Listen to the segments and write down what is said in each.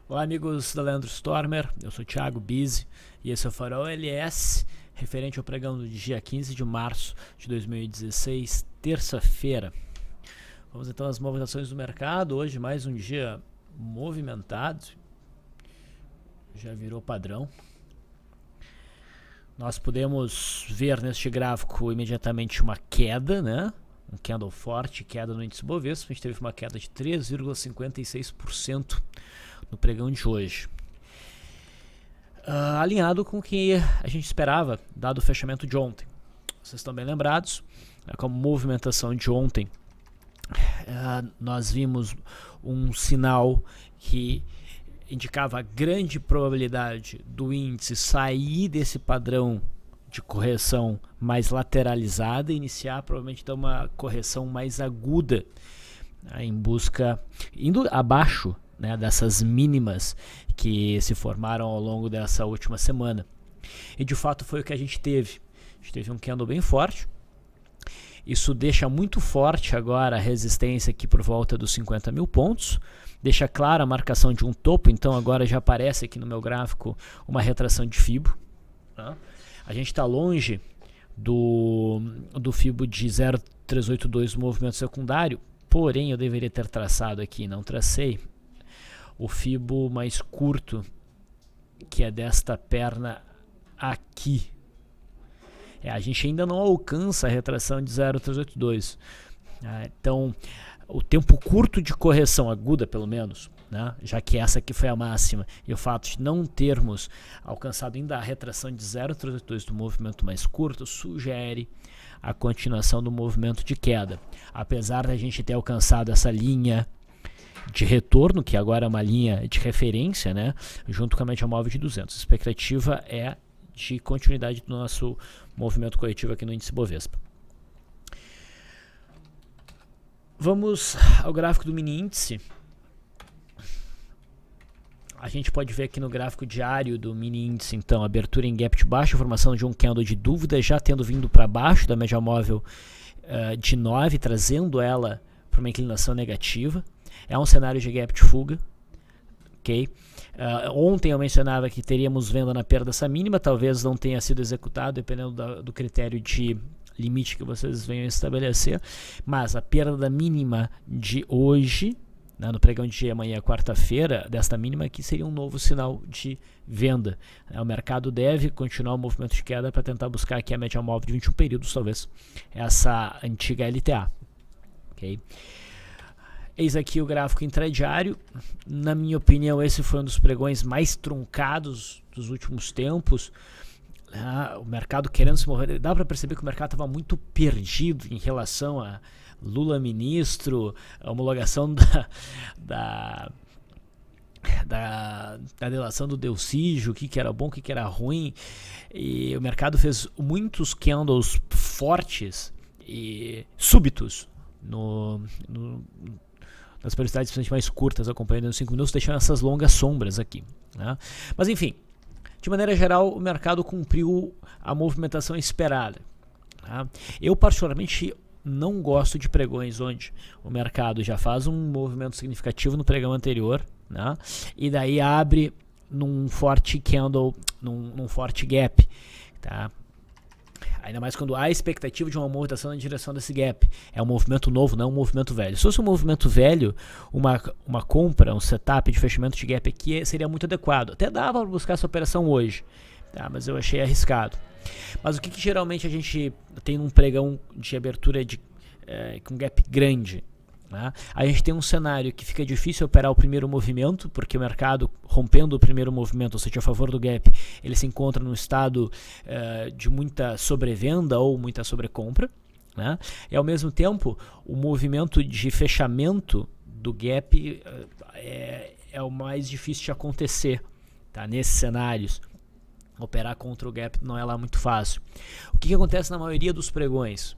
Olá amigos da Leandro Stormer, eu sou o Thiago Bizzi e esse é o Farol LS, referente ao pregão do dia 15 de março de 2016, terça-feira. Vamos então às movimentações do mercado. Hoje mais um dia movimentado, já virou padrão. Nós podemos ver neste gráfico imediatamente uma queda, né? Um candle forte, queda no índice Bovespa. A gente teve uma queda de 3,56% no pregão de hoje. Alinhado com o que a gente esperava, dado o fechamento de ontem. Vocês estão bem lembrados, com a movimentação de ontem, nós vimos um sinal que indicava a grande probabilidade do índice sair desse padrão de correção mais lateralizada e iniciar provavelmente então uma correção mais aguda, em busca, indo abaixo, né, dessas mínimas que se formaram ao longo dessa última semana. E de fato foi o que a gente teve. A gente teve um candle bem forte. Isso deixa muito forte agora a resistência aqui por volta dos 50 mil pontos. Deixa clara a marcação de um topo. Então agora já aparece aqui no meu gráfico uma retração de Fibo. A gente está longe do Fibo de 0,382 do movimento secundário. Porém eu deveria ter traçado aqui, não tracei, o Fibo mais curto, que é desta perna aqui. A gente ainda não alcança a retração de 0,382. Então, o tempo curto de correção aguda, pelo menos, né, já que essa aqui foi a máxima, e o fato de não termos alcançado ainda a retração de 0,382 do movimento mais curto, sugere a continuação do movimento de queda. Apesar da gente ter alcançado essa linha de retorno, que agora é uma linha de referência, né, junto com a média móvel de 200. A expectativa é de continuidade do nosso movimento corretivo aqui no índice Bovespa. Vamos ao gráfico do mini índice. A gente pode ver aqui no gráfico diário do mini índice, então, abertura em gap de baixo, formação de um candle de dúvida, já tendo vindo para baixo da média móvel de 9, trazendo ela para uma inclinação negativa. É um cenário de gap de fuga. Okay? Ontem eu mencionava que teríamos venda na perda dessa mínima, talvez não tenha sido executado, dependendo do critério de limite que vocês venham estabelecer, mas a perda da mínima de hoje, né, no pregão de amanhã, quarta-feira, desta mínima aqui seria um novo sinal de venda. O mercado deve continuar o movimento de queda para tentar buscar aqui a média móvel de 21 períodos, talvez essa antiga LTA. Okay? Eis aqui o gráfico intradiário. Na minha opinião, esse foi um dos pregões mais truncados dos últimos tempos. O mercado querendo se mover. Dá para perceber que o mercado estava muito perdido em relação a Lula ministro, a homologação da delação do Delcídio, o que era bom, o que era ruim. E o mercado fez muitos candles fortes e súbitos nas periodicidades mais curtas, acompanhando os 5 minutos, deixando essas longas sombras aqui, né? Mas enfim, de maneira geral, o mercado cumpriu a movimentação esperada, tá? Eu particularmente não gosto de pregões onde o mercado já faz um movimento significativo no pregão anterior, né, e daí abre num forte candle, num forte gap, tá? Ainda mais quando há expectativa de uma movimentação na direção desse gap. É um movimento novo, não um movimento velho. Se fosse um movimento velho, uma compra, um setup de fechamento de gap aqui seria muito adequado. Até dava para buscar essa operação hoje, tá? Mas eu achei arriscado. Mas o que geralmente a gente tem num pregão de abertura com gap grande? Né? A gente tem um cenário que fica difícil operar o primeiro movimento, porque o mercado, rompendo o primeiro movimento, ou seja, a favor do gap, ele se encontra num estado de muita sobrevenda ou muita sobrecompra, né? E ao mesmo tempo, o movimento de fechamento do gap é o mais difícil de acontecer, tá? Nesses cenários. Operar contra o gap não é lá muito fácil. O que acontece na maioria dos pregões?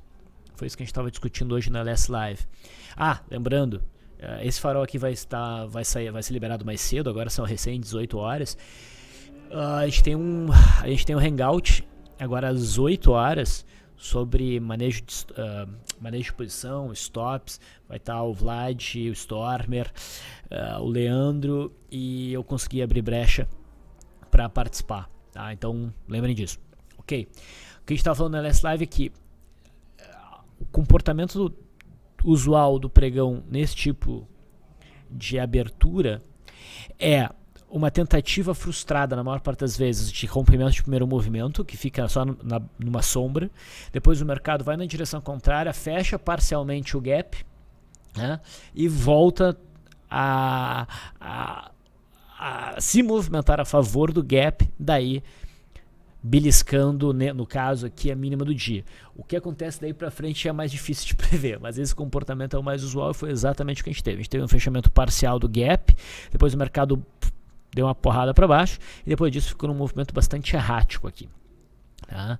Foi isso que a gente estava discutindo hoje na Last Live. Lembrando, esse farol aqui vai ser liberado mais cedo, agora são recém 18 horas. A gente tem um hangout agora às 8 horas sobre manejo de posição, stops. Vai estar o Vlad, o Stormer, o Leandro, e eu consegui abrir brecha para participar, tá? Então lembrem disso. Ok, o que a gente estava falando na Last Live é que o comportamento usual do pregão nesse tipo de abertura é uma tentativa frustrada, na maior parte das vezes, de rompimento de primeiro movimento, que fica só numa sombra. Depois o mercado vai na direção contrária, fecha parcialmente o gap, né, e volta a se movimentar a favor do gap, daí beliscando, né, no caso aqui, a mínima do dia. O que acontece daí para frente é mais difícil de prever, mas esse comportamento é o mais usual e foi exatamente o que a gente teve. A gente teve um fechamento parcial do gap, depois o mercado deu uma porrada para baixo e depois disso ficou num movimento bastante errático aqui, tá?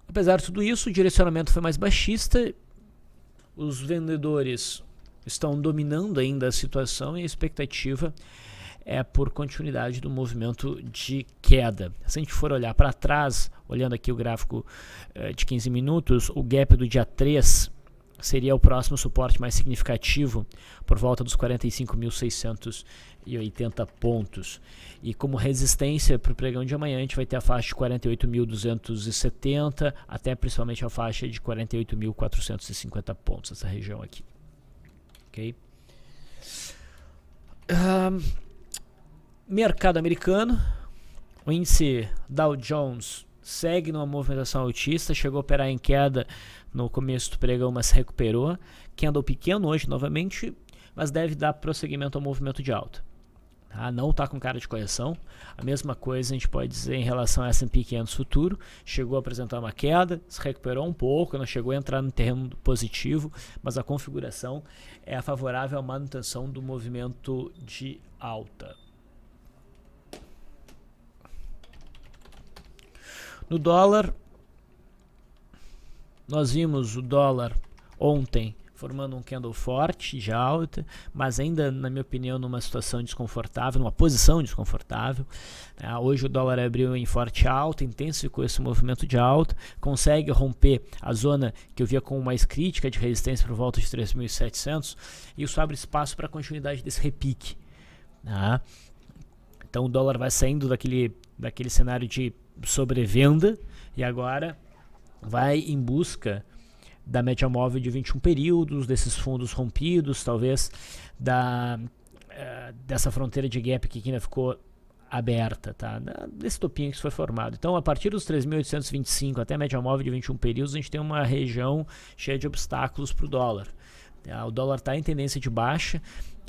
Apesar de tudo isso, o direcionamento foi mais baixista, os vendedores estão dominando ainda a situação e a expectativa é por continuidade do movimento de queda. Se a gente for olhar para trás, olhando aqui o gráfico de 15 minutos, o gap do dia 3 seria o próximo suporte mais significativo, por volta dos 45.680 pontos. E como resistência para o pregão de amanhã, a gente vai ter a faixa de 48.270 até principalmente a faixa de 48.450 pontos, essa região aqui. Ok? Mercado americano, o índice Dow Jones segue numa movimentação altista, chegou a operar em queda no começo do pregão, mas se recuperou. Candle pequeno hoje novamente, mas deve dar prosseguimento ao movimento de alta. Tá? Não está com cara de correção. A mesma coisa a gente pode dizer em relação ao S&P 500 futuro. Chegou a apresentar uma queda, se recuperou um pouco, não chegou a entrar no terreno positivo, mas a configuração é favorável à manutenção do movimento de alta. No dólar, nós vimos o dólar ontem formando um candle forte de alta, mas ainda, na minha opinião, numa situação desconfortável, numa posição desconfortável. Hoje o dólar abriu em forte alta, intensificou esse movimento de alta, consegue romper a zona que eu via como mais crítica de resistência por volta de 3.700, e isso abre espaço para a continuidade desse repique. Então o dólar vai saindo daquele cenário de sobrevenda e agora vai em busca da média móvel de 21 períodos, desses fundos rompidos, talvez dessa fronteira de gap que ainda ficou aberta, tá? Desse topinho que foi formado. Então, a partir dos 3.825 até a média móvel de 21 períodos, a gente tem uma região cheia de obstáculos para o dólar. O dólar está em tendência de baixa,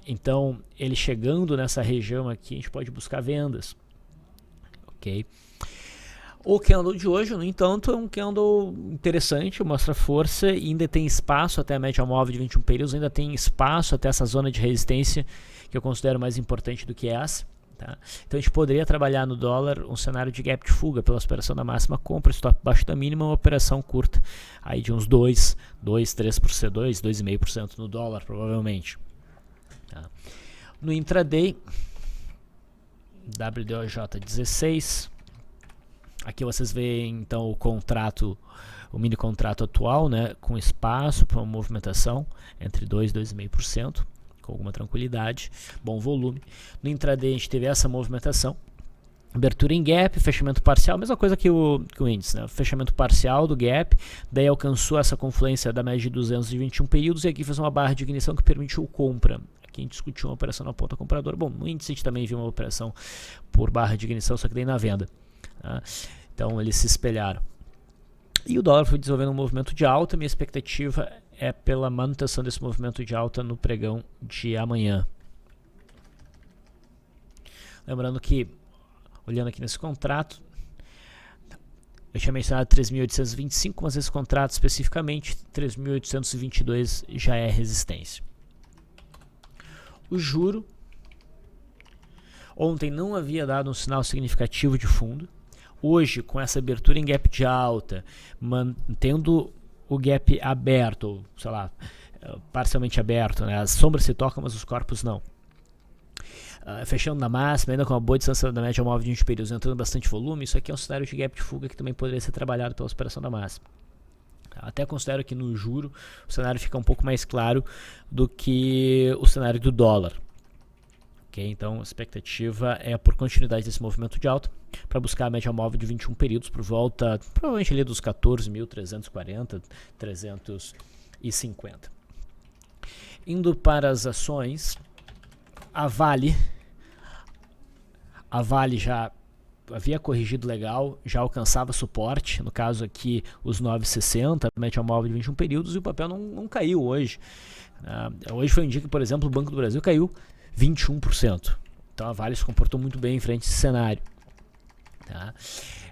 então ele chegando nessa região aqui, a gente pode buscar vendas. Ok? O candle de hoje, no entanto, é um candle interessante, mostra força e ainda tem espaço até a média móvel de 21 períodos, ainda tem espaço até essa zona de resistência que eu considero mais importante do que essa. Tá? Então a gente poderia trabalhar no dólar um cenário de gap de fuga pela superação da máxima compra, stop abaixo da mínima, uma operação curta aí de uns 3%, 2,5% no dólar provavelmente. Tá? No intraday, WDOJ 16. Aqui vocês veem então o mini contrato atual, né, com espaço para uma movimentação entre 2 e 2,5%, com alguma tranquilidade, bom volume. No intraday a gente teve essa movimentação, abertura em gap, fechamento parcial, mesma coisa que o índice, né, fechamento parcial do gap, daí alcançou essa confluência da média de 221 períodos e aqui fez uma barra de ignição que permitiu compra. Aqui a gente discutiu uma operação na ponta compradora. Bom, no índice a gente também viu uma operação por barra de ignição, só que daí na venda. Tá? Então eles se espelharam. E o dólar foi desenvolvendo um movimento de alta. Minha expectativa é pela manutenção desse movimento de alta no pregão de amanhã. Lembrando que, olhando aqui nesse contrato, eu tinha mencionado 3.825, mas esse contrato especificamente, 3.822 já é resistência. O juro, ontem não havia dado um sinal significativo de fundo. Hoje, com essa abertura em gap de alta, mantendo o gap aberto, ou sei lá, parcialmente aberto, né? As sombras se tocam, mas os corpos não. fechando na máxima, ainda com uma boa distância da média móvel de 20 períodos, entrando bastante volume, isso aqui é um cenário de gap de fuga que também poderia ser trabalhado pela superação da máxima. Até considero que no juro o cenário fica um pouco mais claro do que o cenário do dólar. Okay? Então a expectativa é por continuidade desse movimento de alta para buscar a média móvel de 21 períodos por volta, provavelmente ali dos 14.340, 350. Indo para as ações, a Vale já havia corrigido legal, já alcançava suporte, no caso aqui os 9,60, média móvel de 21 períodos, e o papel não caiu hoje. Hoje foi um dia que, por exemplo, o Banco do Brasil caiu 21%. Então a Vale se comportou muito bem em frente a esse cenário. Tá?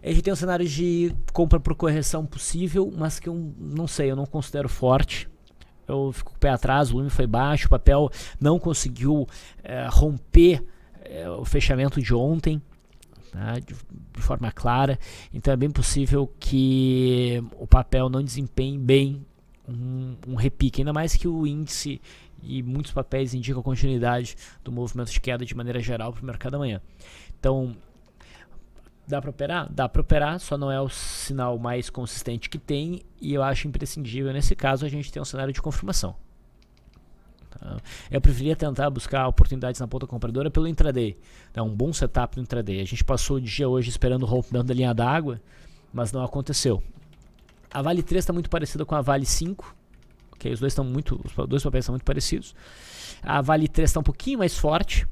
A gente tem um cenário de compra por correção possível, mas que eu não sei, eu não considero forte. Eu fico com o pé atrás, o volume foi baixo, o papel não conseguiu romper o fechamento de ontem, tá, de forma clara. Então é bem possível que o papel não desempenhe bem um repique, ainda mais que o índice e muitos papéis indicam a continuidade do movimento de queda de maneira geral para o mercado amanhã. Então, dá para operar? Dá para operar, só não é o sinal mais consistente que tem, e eu acho imprescindível nesse caso a gente ter um cenário de confirmação. Tá? Eu preferia tentar buscar oportunidades na ponta compradora pelo intraday, tá? Um bom setup no intraday. A gente passou o dia hoje esperando o rompimento da linha d'água, mas não aconteceu. A Vale 3 está muito parecida com a Vale 5, okay? Os dois papéis estão muito parecidos. A Vale 3 está um pouquinho mais forte.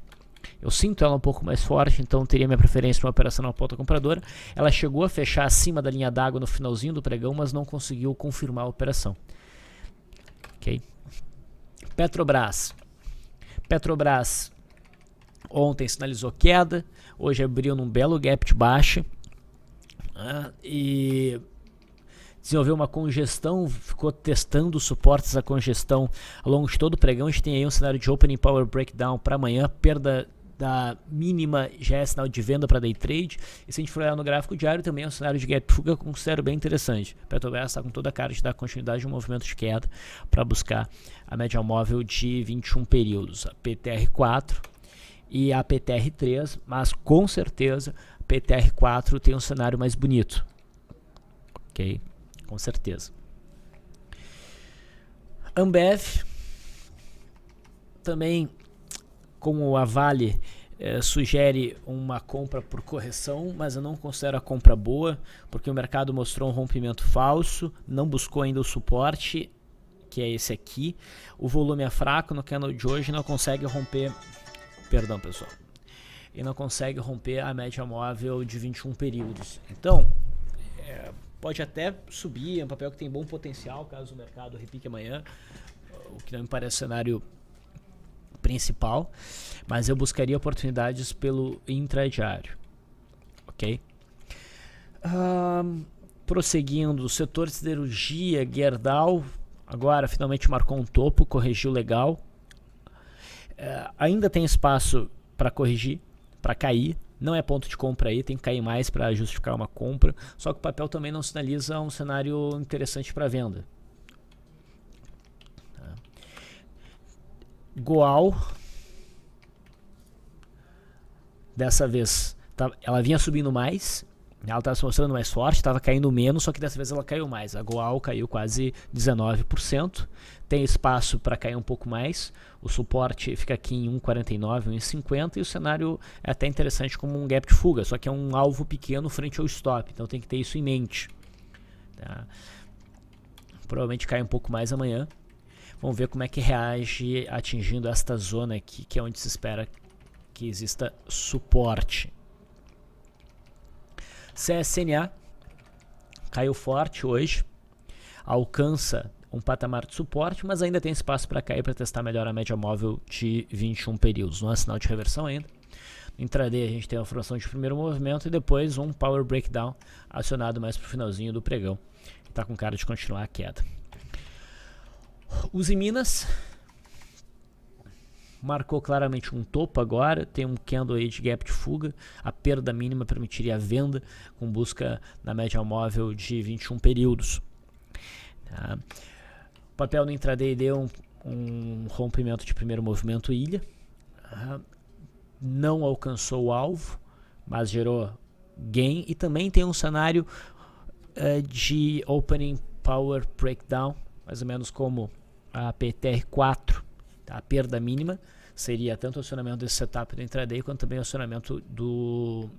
Eu sinto ela um pouco mais forte, então teria minha preferência para uma operação na ponta compradora. Ela chegou a fechar acima da linha d'água no finalzinho do pregão, mas não conseguiu confirmar a operação. Ok? Petrobras ontem sinalizou queda, hoje abriu num belo gap de baixa e desenvolveu uma congestão, ficou testando os suportes da congestão ao longo de todo o pregão. A gente tem aí um cenário de opening power breakdown para amanhã, perda da mínima já é sinal de venda para day trade, e se a gente for olhar no gráfico diário também é um cenário de gap fuga que eu considero bem interessante. Petrobras está com toda a cara de dar continuidade de um movimento de queda para buscar a média móvel de 21 períodos, a PTR4 e a PTR3, mas com certeza a PTR4 tem um cenário mais bonito, ok? Com certeza. Ambev também, como a Vale sugere uma compra por correção, mas eu não considero a compra boa, porque o mercado mostrou um rompimento falso, não buscou ainda o suporte, que é esse aqui. O volume é fraco no candle de hoje, não consegue romper, perdão pessoal, e não consegue romper a média móvel de 21 períodos. Então, pode até subir, é um papel que tem bom potencial caso o mercado repique amanhã, o que não me parece cenário principal, mas eu buscaria oportunidades pelo intradiário, ok? Prosseguindo, o setor de siderurgia, Gerdau, agora finalmente marcou um topo, corrigiu legal, ainda tem espaço para corrigir, para cair, não é ponto de compra aí, tem que cair mais para justificar uma compra, só que o papel também não sinaliza um cenário interessante para venda. Goal, dessa vez ela vinha subindo mais, ela estava se mostrando mais forte, estava caindo menos, só que dessa vez ela caiu mais. A Goal caiu quase 19%, tem espaço para cair um pouco mais, o suporte fica aqui em 1,49, 1,50 e o cenário é até interessante como um gap de fuga, só que é um alvo pequeno frente ao stop, então tem que ter isso em mente. Tá? Provavelmente cai um pouco mais amanhã. Vamos ver como é que reage atingindo esta zona aqui, que é onde se espera que exista suporte. CSNA caiu forte hoje, alcança um patamar de suporte, mas ainda tem espaço para cair para testar melhor a média móvel de 21 períodos. Não é sinal de reversão ainda. No intraday a gente tem a formação de primeiro movimento e depois um power breakdown acionado mais para o finalzinho do pregão. Está com cara de continuar a queda. Uzi Minas marcou claramente um topo agora, tem um candle aí de gap de fuga, a perda mínima permitiria a venda com busca na média móvel de 21 períodos. Tá? O papel no intraday deu um rompimento de primeiro movimento ilha, não alcançou o alvo, mas gerou gain, e também tem um cenário de Opening Power Breakdown, mais ou menos como a PTR4, tá? A perda mínima seria tanto o acionamento desse setup do intraday quanto também o acionamento do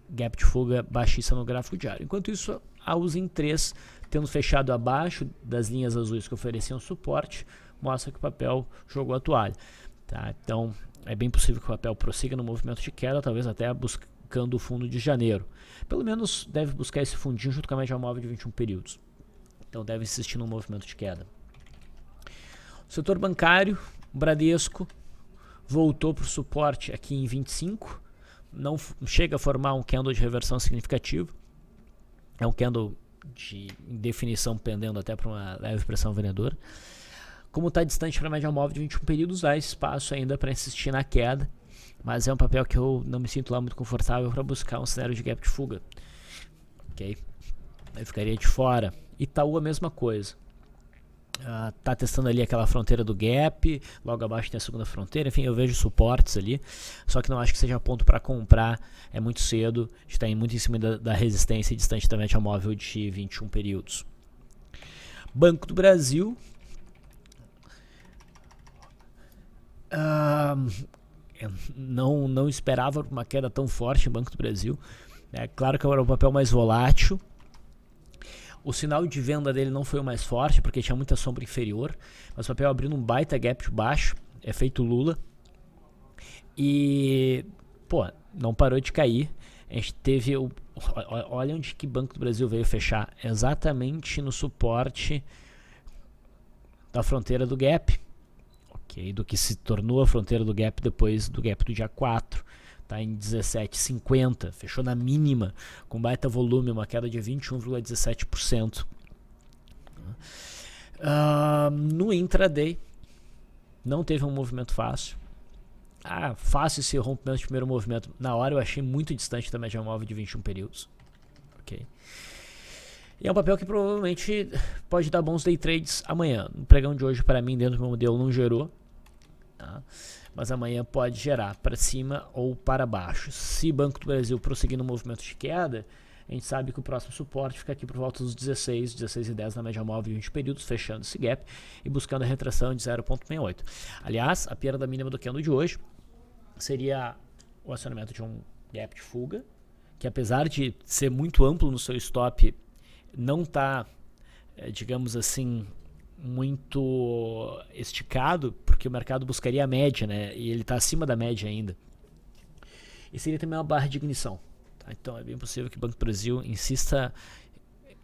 gap de fuga baixista no gráfico diário. Enquanto isso, a USIN 3, tendo fechado abaixo das linhas azuis que ofereciam suporte, mostra que o papel jogou a toalha, tá? Então é bem possível que o papel prossiga no movimento de queda, talvez até buscando o fundo de janeiro. Pelo menos deve buscar esse fundinho junto com a média móvel de 21 períodos. Então deve insistir no movimento de queda. O setor bancário, o Bradesco, voltou para o suporte aqui em 25. Não chega a formar um candle de reversão significativo. É um candle de definição pendendo até para uma leve pressão vendedora. Como está distante para a média móvel de 21 períodos, há espaço ainda para insistir na queda, mas é um papel que eu não me sinto lá muito confortável para buscar um cenário de gap de fuga. Ok? Eu ficaria de fora. Itaú a mesma coisa. Tá testando ali aquela fronteira do gap, logo abaixo tem a segunda fronteira, enfim, eu vejo suportes ali, só que não acho que seja ponto para comprar, é muito cedo, está muito em cima da resistência e distante da média móvel de 21 períodos. Banco do Brasil, eu não esperava uma queda tão forte em Banco do Brasil, é claro que era um papel mais volátil. O sinal de venda dele não foi o mais forte, porque tinha muita sombra inferior, mas o papel abrindo um baita gap de baixo, efeito Lula, e, não parou de cair. A gente teve, olha onde que Banco do Brasil veio fechar, exatamente no suporte da fronteira do gap, ok, do que se tornou a fronteira do gap depois do gap do dia 4. Está em 17,50, fechou na mínima, com baita volume, uma queda de 21,17%. No intraday, não teve um movimento fácil. Fácil esse rompimento de primeiro movimento. Na hora eu achei muito distante da média móvel de 21 períodos. Okay. E é um papel que provavelmente pode dar bons day trades amanhã. No pregão de hoje, para mim, dentro do meu modelo, não gerou. Tá? Mas amanhã pode gerar para cima ou para baixo. Se Banco do Brasil prosseguir no movimento de queda, a gente sabe que o próximo suporte fica aqui por volta dos 16,10 na média móvel de 20 períodos, fechando esse gap e buscando a retração de 0,68. Aliás, a perda mínima do candle de hoje seria o acionamento de um gap de fuga, que apesar de ser muito amplo no seu stop, não está, digamos assim, muito esticado, porque o mercado buscaria a média, né? E ele está acima da média ainda. E seria também uma barra de ignição. Tá? Então é bem possível que o Banco do Brasil insista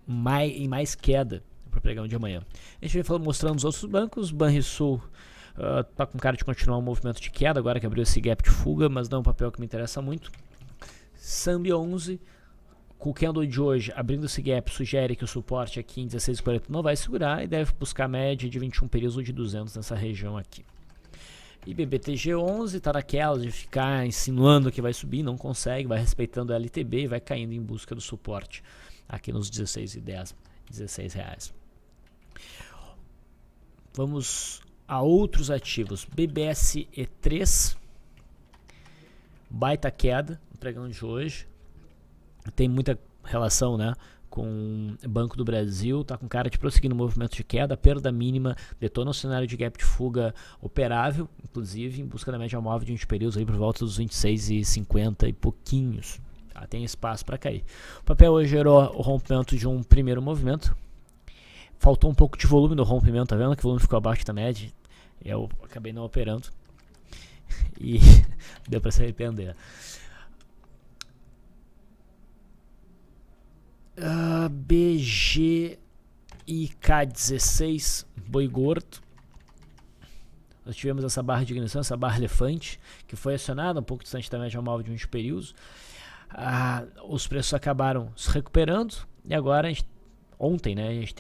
em mais queda para o pregão de amanhã. A gente vem falando, mostrando os outros bancos. Banrisul está com cara de continuar um movimento de queda, agora que abriu esse gap de fuga, mas não é um papel que me interessa muito. Sambi 11, com o candle de hoje abrindo esse gap, sugere que o suporte aqui em 16,40 não vai segurar e deve buscar a média de 21 períodos ou de 200 nessa região aqui. E BBTG11 está naquela de ficar insinuando que vai subir, não consegue, vai respeitando a LTB e vai caindo em busca do suporte aqui nos 16,10, 16 reais. Vamos a outros ativos. BBSE3, baita queda no pregão de hoje. Tem muita relação, né, com o Banco do Brasil, está com cara de prosseguir no movimento de queda, perda mínima, detona o cenário de gap de fuga operável, inclusive em busca da média móvel de 20 períodos aí por volta dos 26,50 e pouquinhos. Tá? Tem espaço para cair. O papel hoje gerou o rompimento de um primeiro movimento, faltou um pouco de volume no rompimento, tá vendo que o volume ficou abaixo da média? Eu acabei não operando e deu para se arrepender. BGIK16, boi gordo. Nós tivemos essa barra de ignição, essa barra elefante, que foi acionada um pouco distante da média móvel de 20 períodos. Os preços acabaram se recuperando e agora, ontem, né, a gente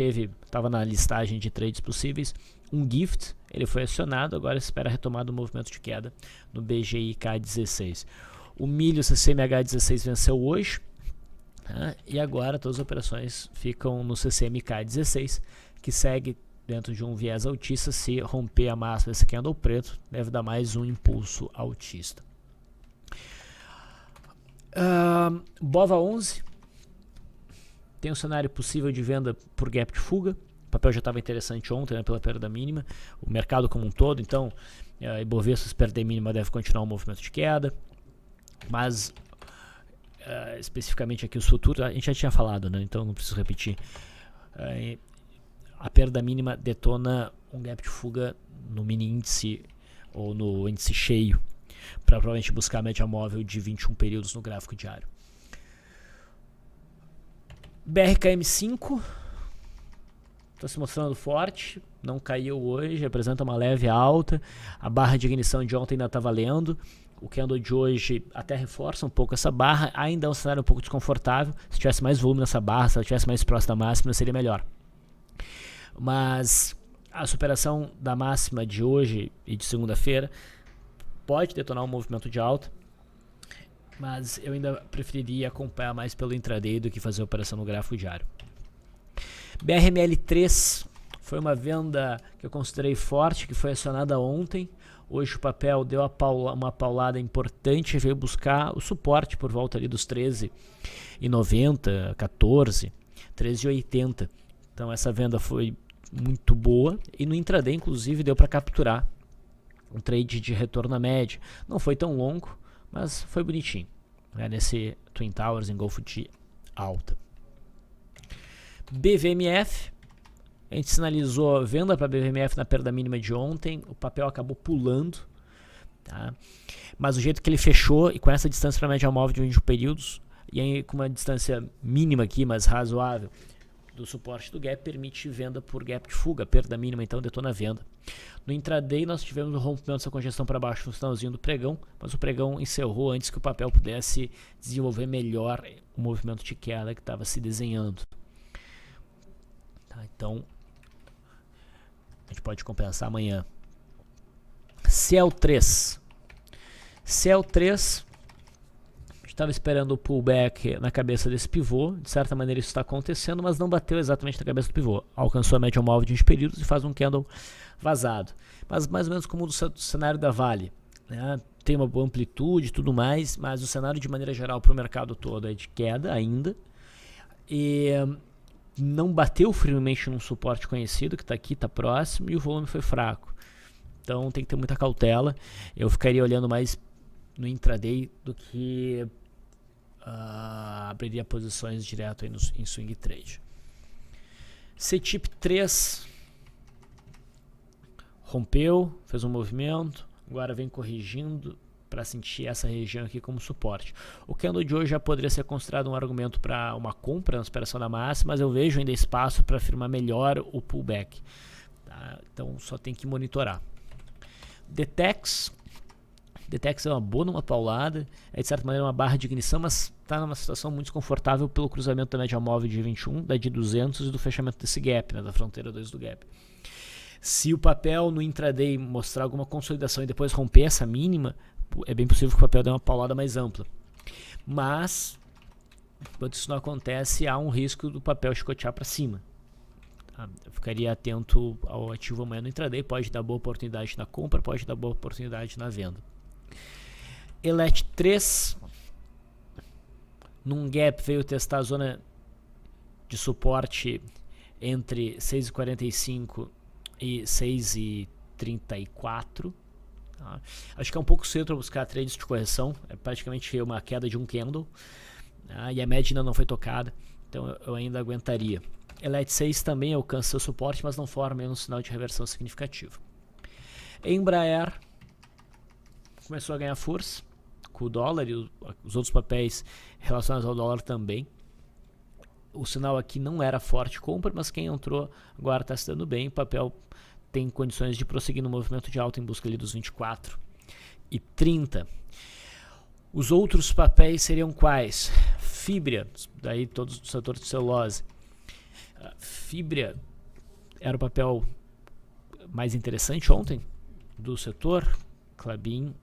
estava na listagem de trades possíveis, um gift, ele foi acionado, agora se espera a retomada do movimento de queda no BGIK16. O milho CCMH16 venceu hoje. E agora todas as operações ficam no CCMK16, que segue dentro de um viés altista. Se romper a máxima desse candle preto, deve dar mais um impulso altista. BOVA 11 tem um cenário possível de venda por gap de fuga. O papel já estava interessante ontem, né, pela perda mínima. O mercado como um todo, então, Ibovespa, se perder mínima, deve continuar um movimento de queda. Mas, especificamente aqui os futuros, a gente já tinha falado, né, então não preciso repetir. A perda mínima detona um gap de fuga no mini índice ou no índice cheio, para provavelmente buscar a média móvel de 21 períodos no gráfico diário. BRKM5 está se mostrando forte, não caiu hoje, apresenta uma leve alta. A barra de ignição de ontem ainda está valendo. O candle de hoje até reforça um pouco essa barra, ainda é um cenário um pouco desconfortável. Se tivesse mais volume nessa barra, se ela tivesse mais próxima da máxima, seria melhor. Mas a superação da máxima de hoje e de segunda-feira pode detonar um movimento de alta, mas eu ainda preferiria acompanhar mais pelo intraday do que fazer a operação no gráfico diário. BRML3 foi uma venda que eu considerei forte, que foi acionada ontem. Hoje o papel deu uma paulada importante, veio buscar o suporte por volta ali dos 13,90, 14, 13,80. Então essa venda foi muito boa e no intraday inclusive deu para capturar um trade de retorno à média. Não foi tão longo, mas foi bonitinho, né, nesse Twin Towers engolfo de alta. BVMF, a gente sinalizou venda para BVMF na perda mínima de ontem, o papel acabou pulando, tá? Mas o jeito que ele fechou e com essa distância para a média móvel de 21 períodos e aí com uma distância mínima aqui, mas razoável, do suporte do gap, permite venda por gap de fuga, perda mínima, então detona a venda. No intraday nós tivemos o rompimento dessa congestão para baixo no finalzinho do pregão, mas o pregão encerrou antes que o papel pudesse desenvolver melhor o movimento de queda que estava se desenhando. Tá, então a gente pode compensar amanhã. CL3 estava esperando o pullback na cabeça desse pivô, de certa maneira isso está acontecendo, mas não bateu exatamente na cabeça do pivô, alcançou a média móvel de 20 períodos e faz um candle vazado, mas mais ou menos como o do cenário da Vale, né? Tem uma boa amplitude e tudo mais, mas o cenário de maneira geral para o mercado todo é de queda ainda, e não bateu firmemente num suporte conhecido, que está aqui, está próximo, e o volume foi fraco, então tem que ter muita cautela. Eu ficaria olhando mais no intraday do que abriria posições direto aí em swing trade. CTIP 3 rompeu, fez um movimento, agora vem corrigindo para sentir essa região aqui como suporte. O candle de hoje já poderia ser considerado um argumento para uma compra na superação da máxima, mas eu vejo ainda espaço para afirmar melhor o pullback, tá? Então só tem que monitorar. DTEX é uma boa numa paulada, é de certa maneira uma barra de ignição, mas está numa situação muito desconfortável pelo cruzamento da média móvel de 21, da de 200 e do fechamento desse gap, né, da fronteira 2 do gap. Se o papel no intraday mostrar alguma consolidação e depois romper essa mínima, é bem possível que o papel dê uma paulada mais ampla. Mas, quando isso não acontece, há um risco do papel chicotear para cima. Eu ficaria atento ao ativo amanhã no intraday, pode dar boa oportunidade na compra, pode dar boa oportunidade na venda. ELET 3, num gap veio testar a zona de suporte entre 6,45 e 6,34. Tá? Acho que é um pouco cedo para buscar trades de correção, é praticamente uma queda de um candle, e a média ainda não foi tocada, então eu ainda aguentaria. ELET 6 também alcança seu suporte, mas não forma um sinal de reversão significativo. Embraer começou a ganhar força com o dólar e os outros papéis relacionados ao dólar também. O sinal aqui não era forte compra, mas quem entrou agora está se dando bem. O papel tem condições de prosseguir no movimento de alta em busca ali dos 24 e 30. Os outros papéis seriam quais? Fibria, daí todos do setor de celulose. Fibria era o papel mais interessante ontem do setor, Klabin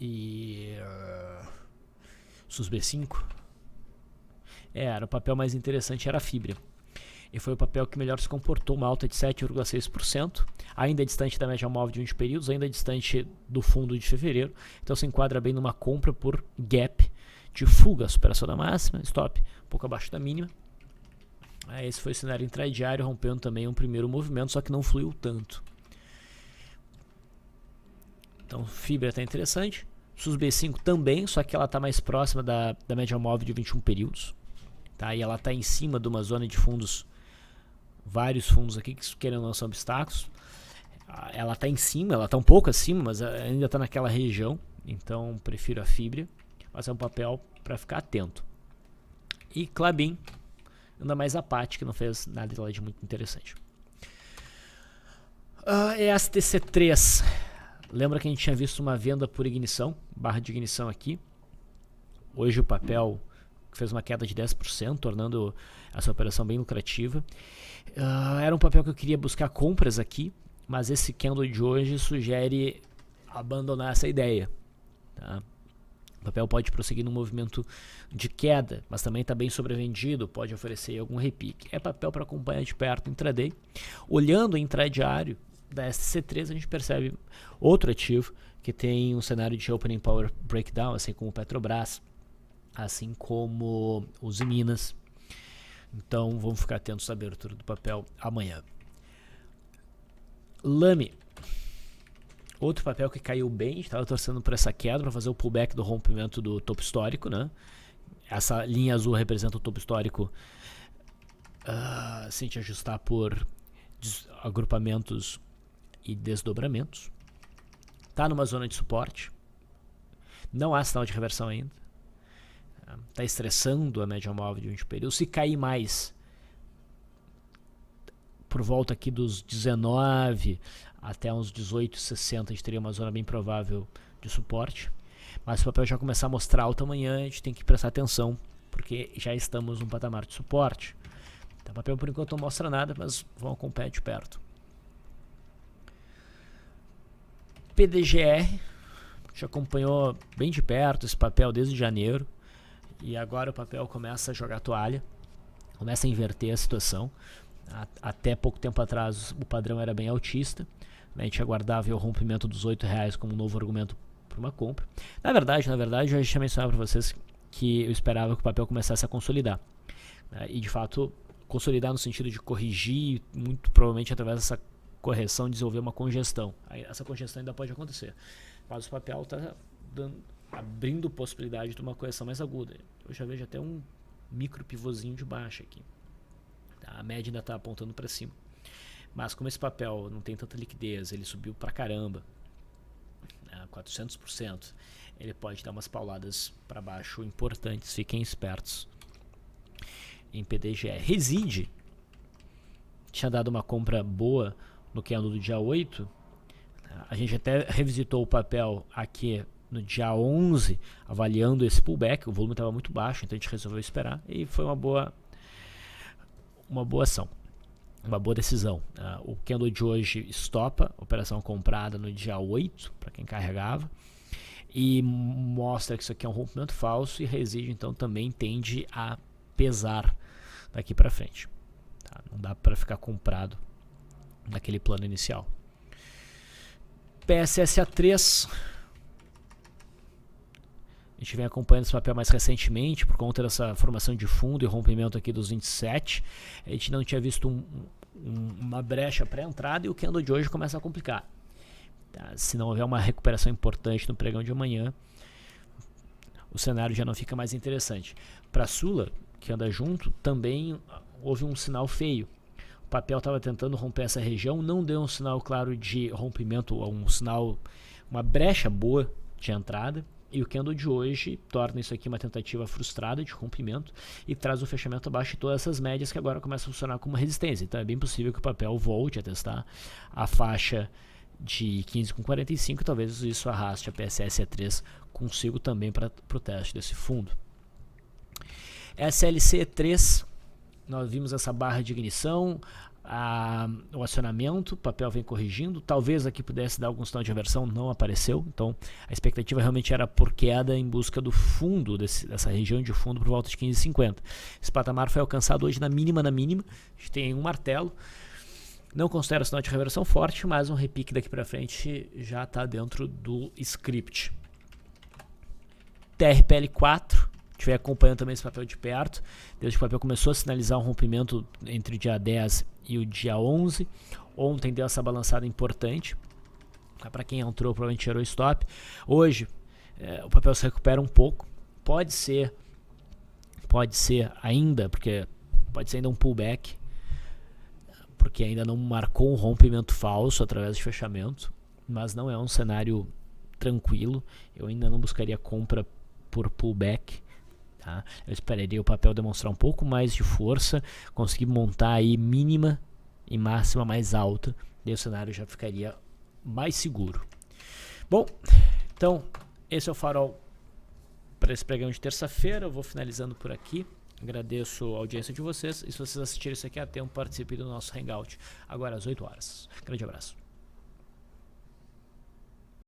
e SUSB5. Era o papel mais interessante, era a Fibria. E foi o papel que melhor se comportou, uma alta de 7,6%, ainda distante da média móvel de 20 períodos, ainda distante do fundo de fevereiro. Então se enquadra bem numa compra por gap de fuga, superação da máxima, stop um pouco abaixo da mínima. Esse foi o cenário intradiário, rompendo também um primeiro movimento, só que não fluiu tanto. Então fibra está interessante, SUSB5 também, só que ela está mais próxima da média móvel de 21 períodos, tá? E ela está em cima de uma zona de fundos, vários fundos aqui que querem lançar obstáculos. Ela está em cima, ela está um pouco acima, mas ainda está naquela região, então prefiro a fibra, mas é um papel para ficar atento. E Klabin anda mais apática, não fez nada de muito interessante. STC3, lembra que a gente tinha visto uma venda por ignição, barra de ignição aqui. Hoje o papel fez uma queda de 10%, tornando essa operação bem lucrativa. Era um papel que eu queria buscar compras aqui, mas esse candle de hoje sugere abandonar essa ideia, tá? O papel pode prosseguir num movimento de queda, mas também está bem sobrevendido, pode oferecer algum repique. É papel para acompanhar de perto intraday. Olhando o intradiário da STC3, a gente percebe outro ativo que tem um cenário de opening power breakdown, assim como o Petrobras, assim como os Minas. Então vamos ficar atentos à abertura do papel amanhã. Lame, outro papel que caiu bem, estava torcendo por essa queda para fazer o pullback do rompimento do topo histórico, né? Essa linha azul representa o topo histórico, sem te ajustar por agrupamentos e desdobramentos. Está numa zona de suporte, não há sinal de reversão ainda, está estressando a média móvel de 20 períodos. Se cair mais, por volta aqui dos 19 até uns 18,60, a gente teria uma zona bem provável de suporte. Mas se o papel já começar a mostrar alta amanhã, a gente tem que prestar atenção, porque já estamos num patamar de suporte. Então, o papel por enquanto não mostra nada, mas vão acompanhar de perto. PDGR, já acompanhou bem de perto esse papel desde janeiro, e agora o papel começa a jogar toalha, começa a inverter a situação. Até pouco tempo atrás o padrão era bem altista, a gente aguardava o rompimento dos R$8 como um novo argumento para uma compra. Na verdade, eu já tinha mencionado para vocês que eu esperava que o papel começasse a consolidar, né? E de fato consolidar no sentido de corrigir, muito provavelmente através dessa correção desenvolver uma congestão. Essa congestão ainda pode acontecer, mas o papel está abrindo possibilidade de uma correção mais aguda. Eu já vejo até um micro pivôzinho de baixa aqui. A média ainda está apontando para cima, mas como esse papel não tem tanta liquidez, ele subiu pra caramba, 400%, ele pode dar umas pauladas para baixo importantes. Fiquem espertos em PDGR. Reside tinha dado uma compra boa no candle do dia 8, a gente até revisitou o papel aqui no dia 11, avaliando esse pullback. O volume estava muito baixo, então a gente resolveu esperar, e foi uma boa ação, uma boa decisão. O candle de hoje estopa, operação comprada no dia 8, para quem carregava, e mostra que isso aqui é um rompimento falso, e Reside então também tende a pesar daqui para frente, tá? Não dá para ficar comprado naquele plano inicial. PSSA3, a gente vem acompanhando esse papel mais recentemente por conta dessa formação de fundo e rompimento aqui dos 27. A gente não tinha visto uma brecha pré-entrada, e o candle de hoje começa a complicar, tá? Se não houver uma recuperação importante no pregão de amanhã, o cenário já não fica mais interessante. Para a Sula, que anda junto, também houve um sinal feio. O papel estava tentando romper essa região, não deu um sinal claro de rompimento, uma brecha boa de entrada. E o candle de hoje torna isso aqui uma tentativa frustrada de rompimento e traz o fechamento abaixo de todas essas médias, que agora começam a funcionar como resistência. Então é bem possível que o papel volte a testar a faixa de 15,45, e talvez isso arraste a PSSA3 consigo também para o teste desse fundo. SLC3, nós vimos essa barra de ignição, o acionamento, o papel vem corrigindo, talvez aqui pudesse dar algum sinal de reversão, não apareceu, então a expectativa realmente era por queda em busca do fundo, dessa região de fundo por volta de 15,50. Esse patamar foi alcançado hoje na mínima, a gente tem um martelo, não considero sinal de reversão forte, mas um repique daqui para frente já está dentro do script. TRPL4, estiver acompanhando também esse papel de perto, desde que o papel começou a sinalizar um rompimento entre o dia 10 e o dia 11. Ontem deu essa balançada importante. Para quem entrou, provavelmente gerou stop. Hoje, o papel se recupera um pouco. Pode ser ainda, porque pode ser ainda um pullback, porque ainda não marcou um rompimento falso através de fechamento, mas não é um cenário tranquilo. Eu ainda não buscaria compra por pullback, tá? Eu esperaria o papel demonstrar um pouco mais de força, conseguir montar aí mínima e máxima mais alta, e o cenário já ficaria mais seguro. Bom, então esse é o farol para esse pregão de terça-feira. Eu vou finalizando por aqui. Agradeço a audiência de vocês, e se vocês assistirem isso aqui a tempo, participe do nosso Hangout agora às 8 horas. Grande abraço.